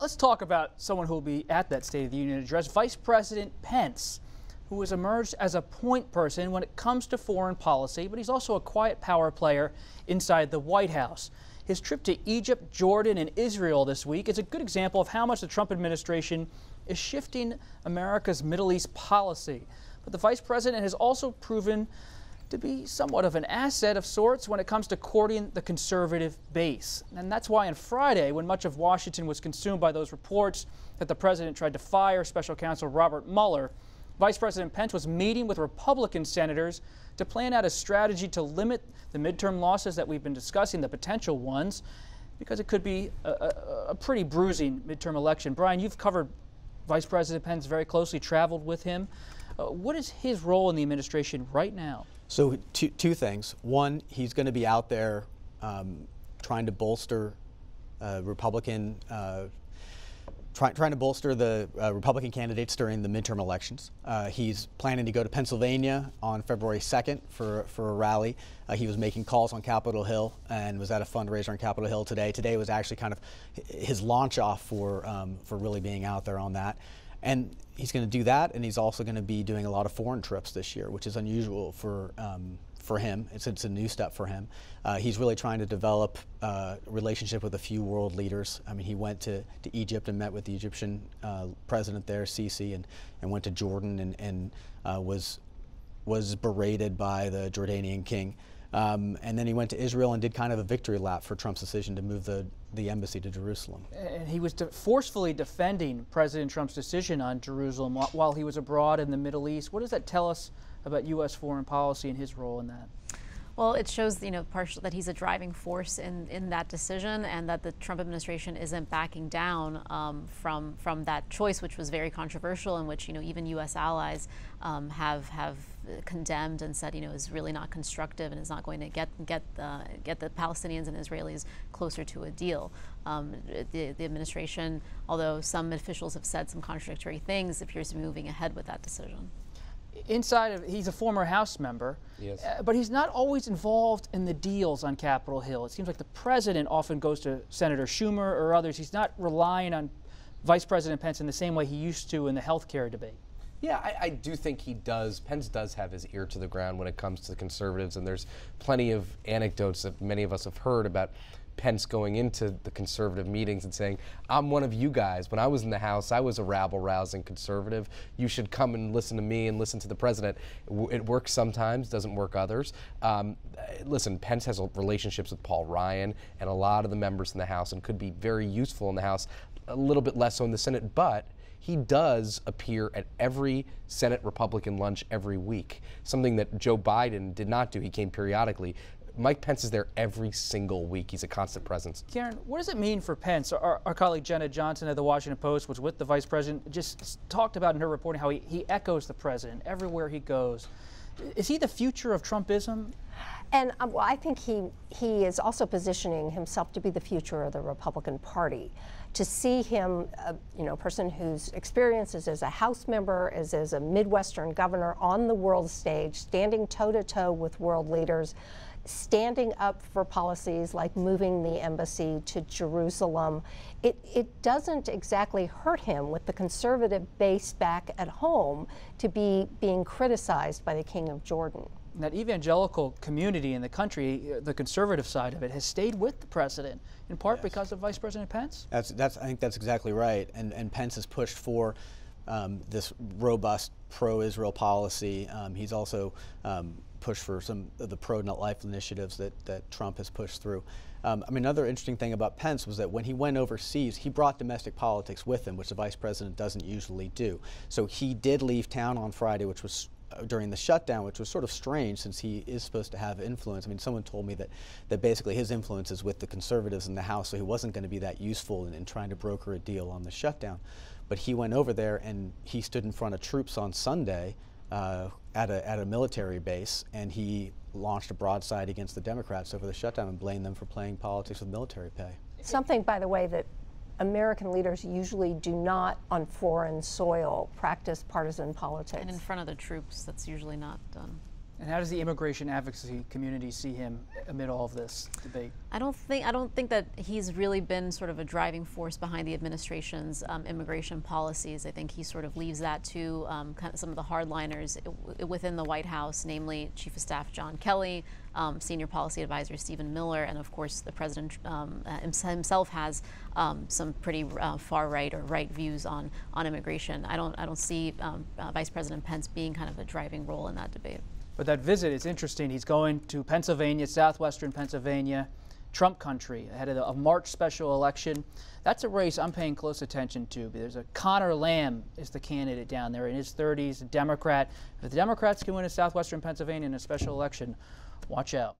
Let's talk about someone who will be at that State of the Union address, Vice President Pence, who has emerged as a point person when it comes to foreign policy, but he's also a quiet power player inside the White House. His trip to Egypt, Jordan, and Israel this week is a good example of how much the Trump administration is shifting America's Middle East policy. But the vice president has also proven to be somewhat of an asset of sorts when it comes to courting the conservative base. And that's why on Friday, when much of Washington was consumed by those reports that the president tried to fire special counsel Robert Mueller, Vice President Pence was meeting with Republican senators to plan out a strategy to limit the midterm losses that we've been discussing, the potential ones, because it could be a pretty bruising midterm election. Brian, you've covered Vice President Pence very closely, traveled with him. What is his role in the administration right now? So two things. One, he's going to be out there trying to bolster Republican trying to bolster the Republican candidates during the midterm elections. He's planning to go to Pennsylvania on February 2nd for a rally. He was making calls on Capitol Hill and was at a fundraiser on Capitol Hill today. Today was actually kind of his launch off for really being out there on that. And he's going to do that, and he's also going to be doing a lot of foreign trips this year, which is unusual for him. It's a new step for him. He's really trying to develop a relationship with a few world leaders. I mean, he went to Egypt and met with the Egyptian president there, Sisi, and went to Jordan and was berated by the Jordanian king. And then he went to Israel and did kind of a victory lap for Trump's decision to move the embassy to Jerusalem. And he was forcefully defending President Trump's decision on Jerusalem while he was abroad in the Middle East. What does that tell us about U.S. foreign policy and his role in that? Well, it shows, partially that he's a driving force in that decision, and that the Trump administration isn't backing down from that choice, which was very controversial, and which even U.S. allies have condemned and said is really not constructive and is not going to get the Palestinians and Israelis closer to a deal. The administration, although some officials have said some contradictory things, appears to be moving ahead with that decision. He's a former House member, yes. But he's not always involved in the deals on Capitol Hill. It seems like the president often goes to Senator Schumer or others. He's not relying on Vice President Pence in the same way he used to in the health care debate. Yeah, I do think he does. Pence does have his ear to the ground when it comes to the conservatives, and there's plenty of anecdotes that many of us have heard about Pence going into the conservative meetings and saying, I'm one of you guys. When I was in the House, I was a rabble-rousing conservative. You should come and listen to me and listen to the president. It works sometimes, doesn't work others. Listen, Pence has relationships with Paul Ryan and a lot of the members in the House and could be very useful in the House, a little bit less so in the Senate, but he does appear at every Senate Republican lunch every week, something that Joe Biden did not do. He came periodically. Mike Pence is there every single week. He's a constant presence. Karen, what does it mean for Pence? Our colleague Jenna Johnson of the Washington Post was with the vice president, just talked about in her reporting how he echoes the president everywhere he goes. Is he the future of Trumpism? And well, I think he is also positioning himself to be the future of the Republican Party. To see him, a person whose experiences as a House member, as a Midwestern governor on the world stage, standing toe-to-toe with world leaders, standing up for policies like moving the embassy to Jerusalem, it doesn't exactly hurt him with the conservative base back at home to be being criticized by the King of Jordan. That evangelical community in the country, the conservative side of it, has stayed with the president, in part because of Vice President Pence? I think that's exactly right. And Pence has pushed for this robust pro-Israel policy. He's also pushed for some of the pro-life initiatives that Trump has pushed through. Another interesting thing about Pence was that when he went overseas, he brought domestic politics with him, which the vice president doesn't usually do. So he did leave town on Friday, which was during the shutdown, which was sort of strange since he is supposed to have influence. Someone told me that basically his influence is with the conservatives in the House, so he wasn't going to be that useful in trying to broker a deal on the shutdown. But he went over there and he stood in front of troops on Sunday at a military base, and he launched a broadside against the Democrats over the shutdown and blamed them for playing politics with military pay. Something, by the way, that American leaders usually do not on foreign soil practice partisan politics. And in front of the troops, that's usually not done. And how does the immigration advocacy community see him amid all of this debate? I don't think that he's really been sort of a driving force behind the administration's immigration policies. I think he sort of leaves that to kind of some of the hardliners within the White House, namely Chief of Staff John Kelly, Senior Policy Advisor Stephen Miller, and of course the President himself has some pretty far right or right views on immigration. I don't see Vice President Pence being kind of a driving role in that debate. But that visit is interesting. He's going to Pennsylvania, southwestern Pennsylvania, Trump country, ahead of a March special election. That's a race I'm paying close attention to. There's a Connor Lamb is the candidate down there in his 30s, a Democrat. If the Democrats can win a southwestern Pennsylvania in a special election, watch out.